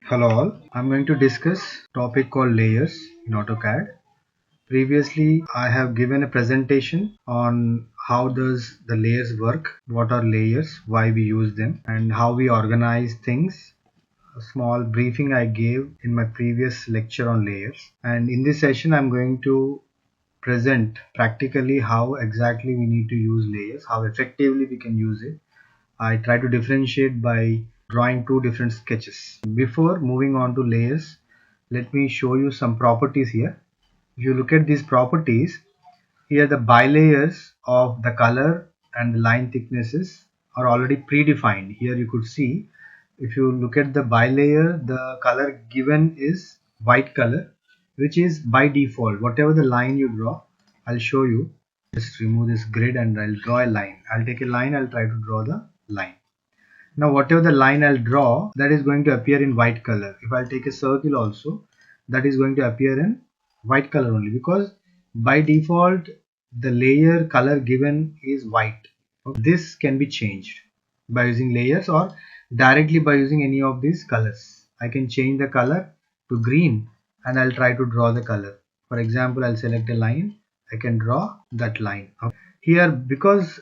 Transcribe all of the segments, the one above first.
Hello all, I'm going to discuss topic called layers in AutoCAD. Previously I have given a presentation on how does the layers work, what are layers, why we use them and how we organize things. A small briefing I gave in my previous lecture on layers, and in this session I'm going to present practically how exactly we need to use layers, how effectively we can use it. I try to differentiate by drawing two different sketches. Before moving on to layers, let me show you some properties here. If you look at these properties, here the bilayers of the color and the line thicknesses are already predefined. Here you could see, if you look at the bilayer, the color given is white color, which is by default. Whatever the line you draw, I'll show you. Just remove this grid and I'll draw a line. I'll take a line, I'll try to draw the line. Now whatever the line I'll draw, that is going to appear in white color. If I'll take a circle also, that is going to appear in white color only, because by default the layer color given is white. This can be changed by using layers or directly by using any of these colors. I can change the color to green and I'll try to draw the color. For example, I'll select a line, I can draw that line. Here, because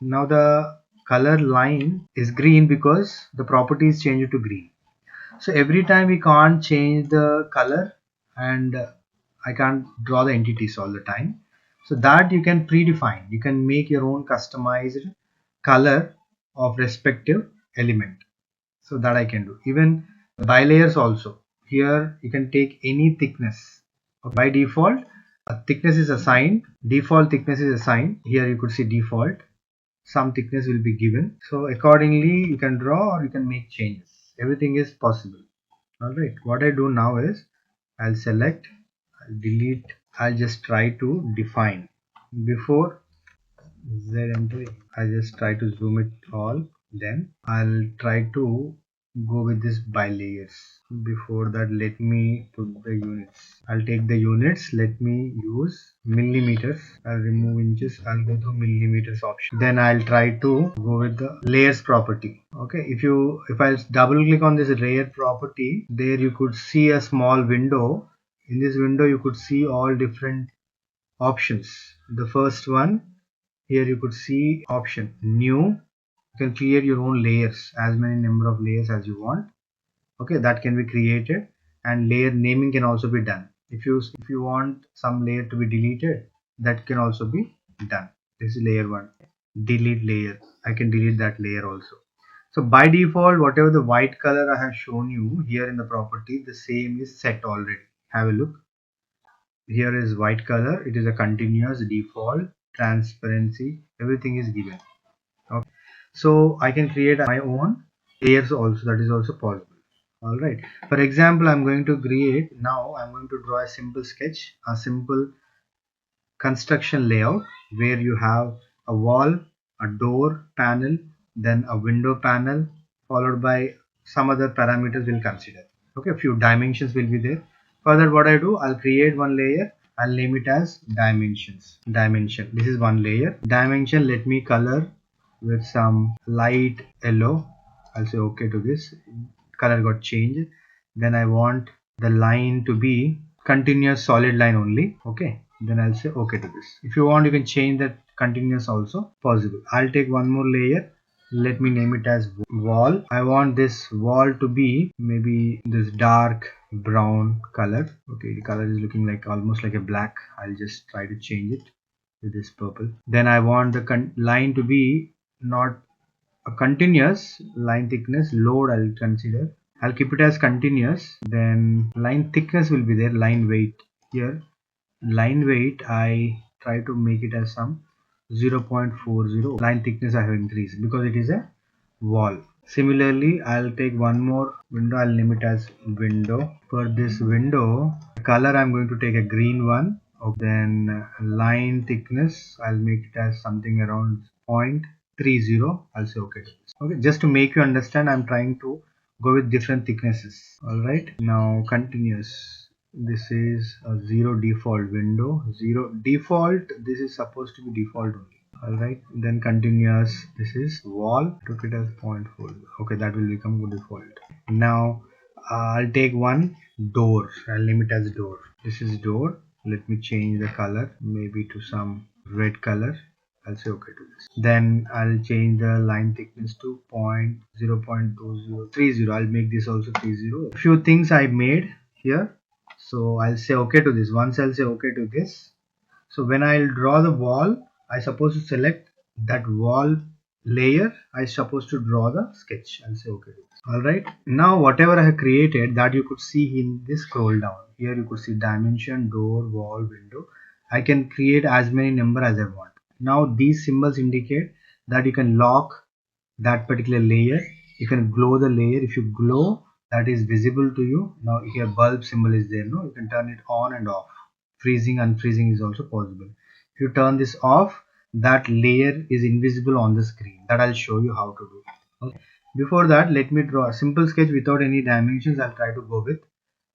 now the color line is green because the property is changed to green. So every time we can't change the color, and I can't draw the entities all the time. So that you can predefine. You can make your own customized color of respective element. So that I can do. Even bilayers also. Here you can take any thickness. By default, a thickness is assigned. Default thickness is assigned. Here you could see default. Some thickness will be given. So accordingly you can draw or you can make changes. Everything is possible. Alright, what I do now is I'll select, I'll delete, I'll just try to define. Before Z I just try to zoom it all, then I'll try to go with this by layers. Before that, let me put the units. I'll take the units, let me use millimeters. I'll remove inches, I'll go to millimeters option. Then I'll try to go with the layers property. Okay, if I double click on this layer property, there you could see a small window. In this window you could see all different options. The first one, here you could see option new. You can create your own layers, as many number of layers as you want. Okay, that can be created, and layer naming can also be done. If you want some layer to be deleted, that can also be done. This is layer 1, delete layer. I can delete that layer also. So by default, whatever the white color I have shown you here in the property, the same is set already. Have a look. Here is white color, it is a continuous default, transparency, everything is given. Okay, so I can create my own layers also, that is also possible. Alright, for example, I'm going to create, now I'm going to draw a simple sketch, a simple construction layout where you have a wall, a door panel, then a window panel, followed by some other parameters we'll consider. Okay, a few dimensions will be there. For that, what I do, I'll create one layer, I'll name it as dimensions. Dimension, this is one layer. Dimension, let me color with some light yellow. I'll say okay to this. Color got changed. Then I want the line to be continuous solid line only. Okay, then I'll say okay to this. If you want, you can change that continuous also possible. I'll take one more layer, let me name it as wall. I want this wall to be maybe this dark brown color. Okay, the color is looking like almost like a black. I'll just try to change it with this purple. Then I want the line to be not a continuous line thickness. Load I'll consider, I'll keep it as continuous. Then line thickness will be there. Line weight, here line weight I try to make it as some 0.40. line thickness I have increased because it is a wall. Similarly, I'll take one more window, I'll name it as window. For this window, color I'm going to take a green one. Okay. Then line thickness I'll make it as something around 0.30. I'll say okay. Okay, just to make you understand, I'm trying to go with different thicknesses. Alright, now continuous. This is a 0 default window. 0 default, this is supposed to be default only. Alright, then continuous, this is wall, took it as 0.4. Okay, that will become default. Now I'll take one door. I'll name it as door. This is door. Let me change the color maybe to some red color. I'll say okay to this. Then I'll change the line thickness to 0.2030. I'll make this also 30. A few things I made here. So I'll say okay to this. Once I'll say okay to this. So when I'll draw the wall, I suppose to select that wall layer. I supposed to draw the sketch. I'll say okay to this. Alright. Now whatever I have created, that you could see in this scroll down. Here you could see dimension, door, wall, window. I can create as many number as I want. Now these symbols indicate that you can lock that particular layer. You can glow the layer. If you glow, that is visible to you. Now here bulb symbol is there. No, you can turn it on and off. Freezing, unfreezing is also possible. If you turn this off, that layer is invisible on the screen. That I'll show you how to do. Okay. Before that, let me draw a simple sketch without any dimensions. I'll try to go with.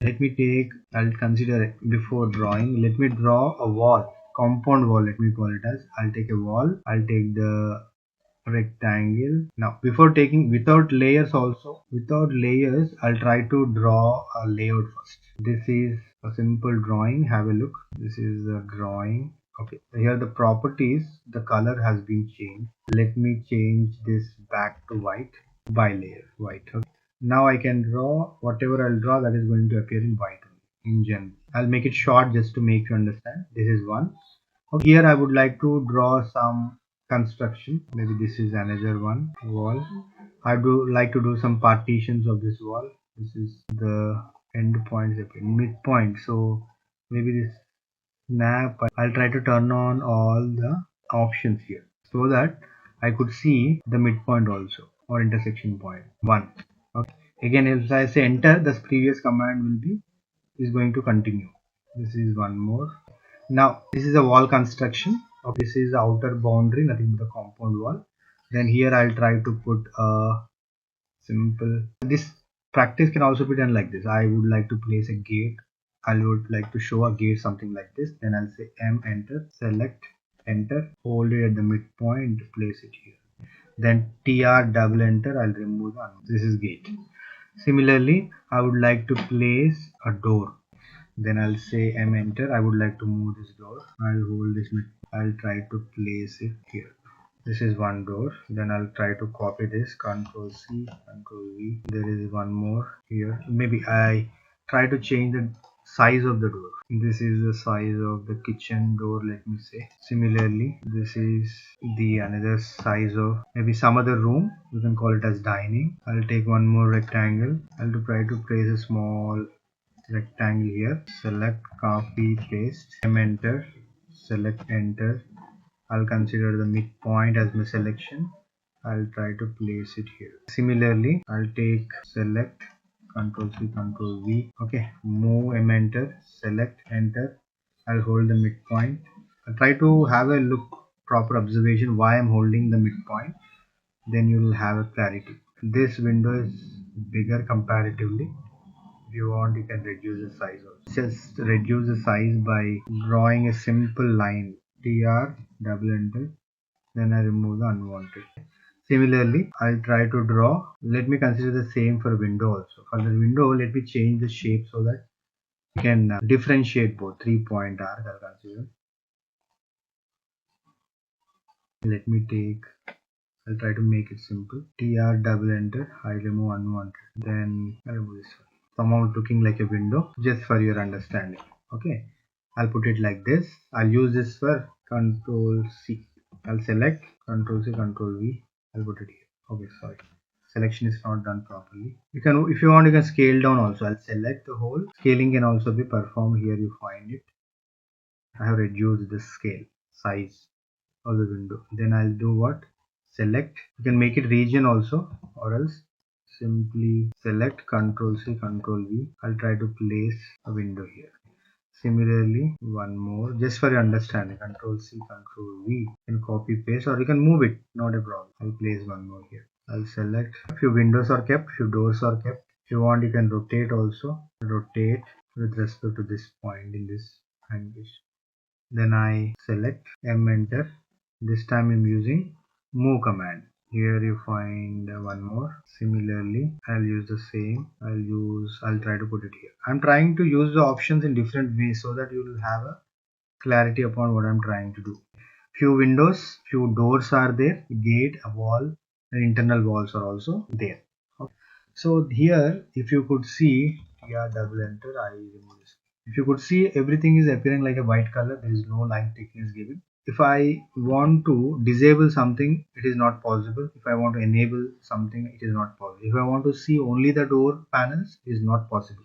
I'll consider it before drawing. Let me draw a wall, compound wall. Let me call it as. I'll take a wall. I'll take the rectangle. Now before taking without layers, I'll try to draw a layout first. This is a simple drawing. Have a look. This is the drawing. Okay, here the properties, the color has been changed. Let me change this back to white. By layer white. Okay. Now I can draw whatever I'll draw, that is going to appear in white in general. I'll make it short just to make you understand. This is one. Okay, here I would like to draw some construction. Maybe this is another one wall. I do like to do some partitions of this wall. This is the end point, midpoint. So maybe this snap. I'll try to turn on all the options here so that I could see the midpoint also or intersection point 1. Okay. Again, if I say enter, the previous command is going to continue. This is one more. Now this is a wall construction. Okay, this is the outer boundary, nothing but the compound wall. Then here I'll try to put a simple. This practice can also be done like this. I would like to place a gate. I would like to show a gate something like this. Then I'll say M, enter, select, enter, hold it at the midpoint, place it here. Then TR double enter. I'll remove the. This is gate. Similarly, I would like to place a door. Then I'll say M, enter. I would like to move this door. I'll hold this. I'll try to place it here. This is one door. Then I'll try to copy this. Control C, Control V. There is one more here. Maybe I try to change the size of the door. This is the size of the kitchen door, let me say. Similarly, this is the another size of maybe some other room. You can call it as dining. I'll take one more rectangle. I'll try to place a small rectangle here. Select, copy, paste. M, enter. Select, enter. I'll consider the midpoint as my selection. I'll try to place it here. Similarly, I'll take select, Control C, Control V. Okay, move, M, enter, select, enter. I'll hold the midpoint. I'll try to have a look, proper observation why I'm holding the midpoint. Then you will have a clarity. This window is bigger comparatively. If you want, you can reduce the size also. Just reduce the size by drawing a simple line. TR double enter. Then I remove the unwanted. Similarly, I'll try to draw. Let me consider the same for window also. For the window, let me change the shape so that you can differentiate both. 3-point arc I'll consider. Let me take. I'll try to make it simple. TR double enter. I remove unwanted. Then I remove this one. Somehow looking like a window, just for your understanding. Okay, I'll put it like this. I'll use this for Control C. I'll select Control C, Control V. I'll put it here. Okay, sorry, selection is not done properly. You can, if you want, you can scale down also. I'll select the whole. Scaling can also be performed here. You find it. I have reduced the scale size of the window. Then I'll do what? Select. You can make it region also, or else simply select Control C, Control V. I'll try to place a window here. Similarly, one more, just for your understanding. Control C, Control V. You can copy paste or you can move it, not a problem. I'll place one more here. I'll select. A few windows are kept, few doors are kept. If you want, you can rotate also. Rotate with respect to this point in this angle. Then I select M, enter. This time I'm using move command. Here you find one more. Similarly, I'll use the same. I'll try to put it here. I'm trying to use the options in different ways so that you will have a clarity upon what I'm trying to do. Few windows, few doors are there, gate, a wall, and internal walls are also there. Okay. So here, if you could see, yeah, double enter, I remove this. If you could see, everything is appearing like a white color. There is no line thickness given. If I want to disable something, it is not possible. If I want to enable something, it is not possible. If I want to see only the door panels, it is not possible.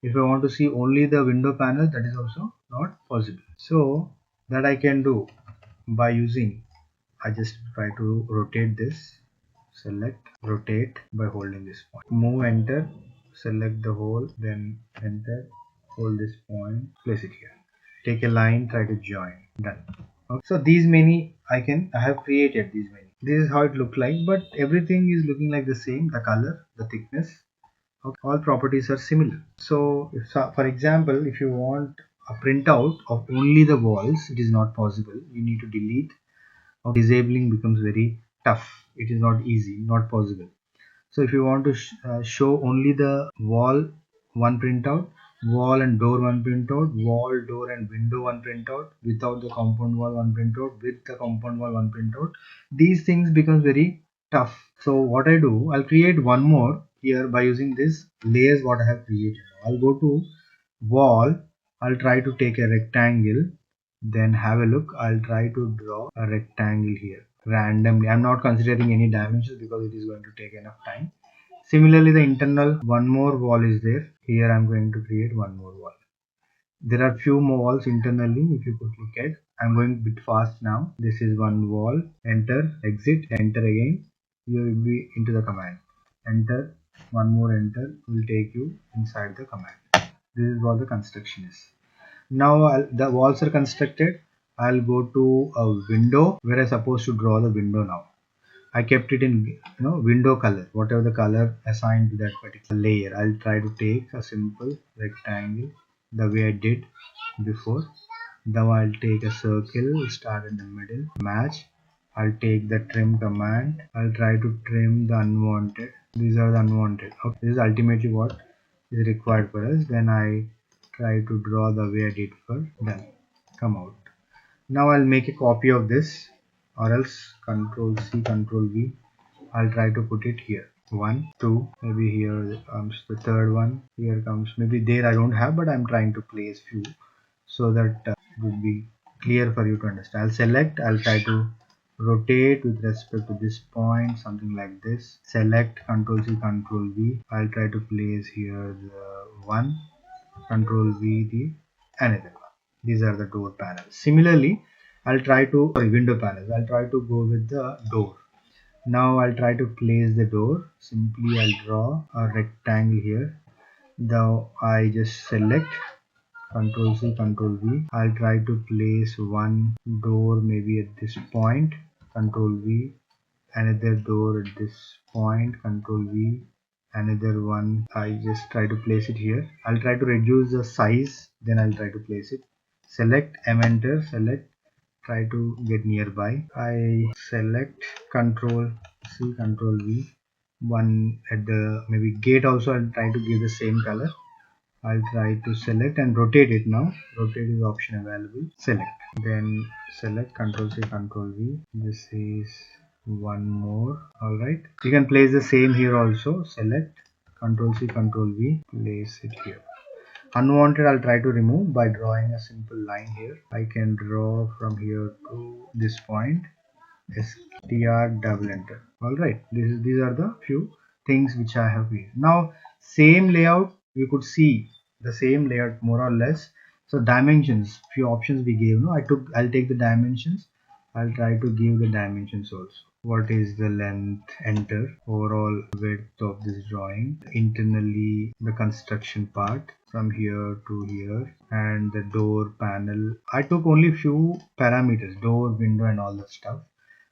If I want to see only the window panel, that is also not possible. So that I can do by using, I just try to rotate this, select, rotate by holding this point, move, enter, select the whole, then enter, hold this point, place it here, take a line, try to join, done. Okay. So these many I have created these many. This is how it look like, but everything is looking like the same, the color, the thickness. Okay. All properties are similar. So if, for example, if you want a printout of only the walls, it is not possible. You need to delete, or disabling becomes very tough. It is not easy, not possible. So if you want to show only the wall one printout, wall and door one printout, wall, door and window one printout, without the compound wall one printout, with the compound wall one printout, these things becomes very tough. So what I do, I'll create one more here by using this layers what I have created. I'll go to wall, I'll try to take a rectangle, then have a look. I'll try to draw a rectangle here randomly. I'm not considering any dimensions because it is going to take enough time. Similarly, the internal one more wall is there. Here I'm going to create one more wall. There are few more walls internally. If you could look at, I'm going a bit fast now. This is one wall. Enter, exit, enter again. You will be into the command. Enter, one more enter will take you inside the command. This is what the construction is. Now the walls are constructed. I'll go to a window where I'm supposed to draw the window now. I kept it in window color, whatever the color assigned to that particular layer. I'll try to take a simple rectangle the way I did before. Now I'll take a circle, start in the middle, match. I'll take the trim command. I'll try to trim the unwanted. These are the unwanted. Okay, this is ultimately what is required for us. Then I try to draw the way I did for done. Come out. Now I'll make a copy of this, or else Control C, Control V. I'll try to put it here. 1, 2, maybe here comes the third one. Here comes, maybe there I don't have, but I'm trying to place few so that it would be clear for you to understand. I'll select, I'll try to rotate with respect to this point, something like this. Select, Control C, Control V. I'll try to place here the one, Control V, the another one. These are the door panels. Similarly, I'll try to window panels. I'll try to go with the door. Now I'll try to place the door. Simply I'll draw a rectangle here. Now I just select, Control C, Control V. I'll try to place one door maybe at this point. Control V. Another door at this point. Control V. Another one. I just try to place it here. I'll try to reduce the size. Then I'll try to place it. Select, enter, select. Try to get nearby. I select, Control C, Control V. One at the maybe gate also. I'll try to give the same color. I'll try to select and rotate it now. Rotate is option available. Select. Then select, Control C, Control V. This is one more. Alright. You can place the same here also. Select, Control C, Control V. Place it here. Unwanted I'll try to remove by drawing a simple line here. I can draw from here to this point. STR, double enter. Alright, these are the few things which I have here. Now same layout, you could see the same layout more or less. So dimensions, few options we gave. I'll take the dimensions. I'll try to give the dimensions also. What is the length? Enter. Overall width of this drawing. Internally the construction part from here to here, and the door panel. I took only few parameters, door, window and all that stuff.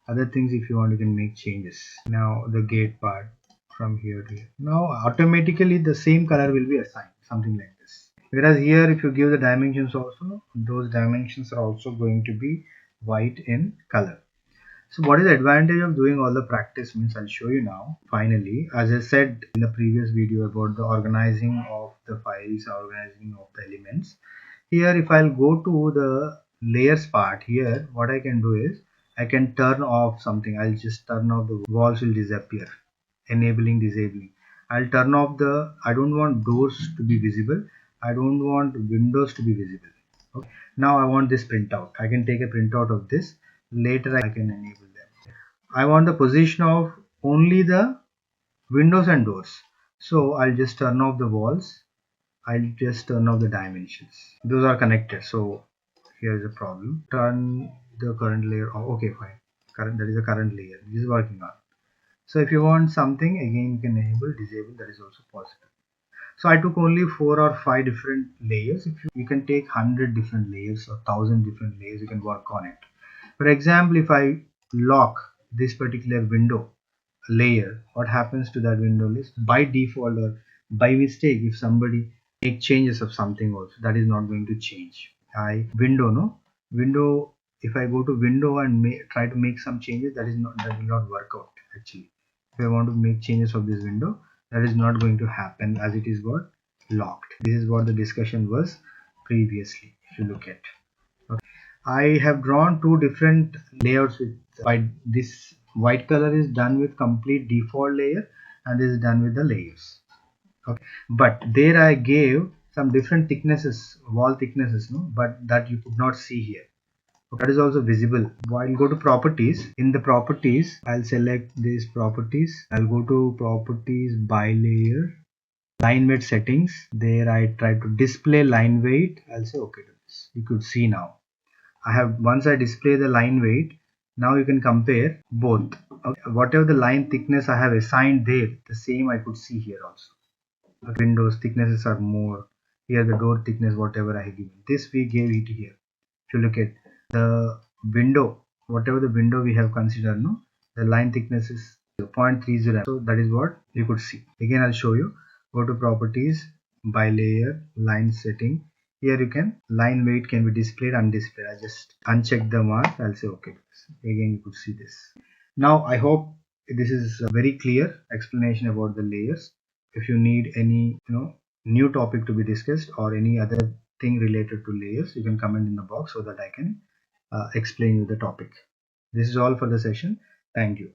Other things, if you want, you can make changes. Now the gate part from here to here. Now automatically the same color will be assigned, something like this. Whereas here, if you give the dimensions also, those dimensions are also going to be white in color. So what is the advantage of doing all the practice means I'll show you now. Finally, as I said in the previous video about the organizing of the files, organizing of the elements. Here if I'll go to the layers part here, what I can do is I can turn off something. I'll just turn off the walls will disappear, enabling, disabling. I'll turn off the, I don't want doors to be visible. I don't want windows to be visible. Okay. Now I want this printout. I can take a printout of this. Later I can enable them. I want the position of only the windows and doors. So I'll just turn off the walls. I'll just turn off the dimensions. Those are connected. So here's a problem. Turn the current layer off. Okay, fine. Current, that is a current layer. This is working on. So if you want something, again you can enable, disable, that is also possible. So I took only 4 or 5 different layers. If you can take 100 different layers or 1000 different layers, you can work on it. For example, if I lock this particular window layer, what happens to that window list? By default or by mistake, if somebody make changes of something also, that is not going to change. Window, if I go to window and try to make some changes, that will not work out actually. If I want to make changes of this window, that is not going to happen as it is got locked. This is what the discussion was previously, if you look at. Okay. I have drawn 2 different layouts with by this white color is done with complete default layer and this is done with the layers. Okay. But there I gave some different thicknesses, wall thicknesses, no? But that you could not see here. That is also visible. I'll go to properties. In the properties, I'll select these properties. I'll go to properties by layer, line weight settings. There I try to display line weight. I'll say okay to this. You could see now. Once I display the line weight, now you can compare both. Okay. Whatever the line thickness I have assigned there, the same I could see here also. The windows thicknesses are more. Here the door thickness, whatever I have given. This we gave it here. If you look at the window, whatever the window we have considered, no, the line thickness is 0.30. So that is what you could see. Again, I'll show you. Go to properties, by layer, line setting. Here you can, line weight can be displayed, undisplayed. I just uncheck the mark. I'll say okay. Again, you could see this. Now, I hope this is a very clear explanation about the layers. If you need any, new topic to be discussed or any other thing related to layers, you can comment in the box so that I can explain you the topic. This is all for the session. Thank you.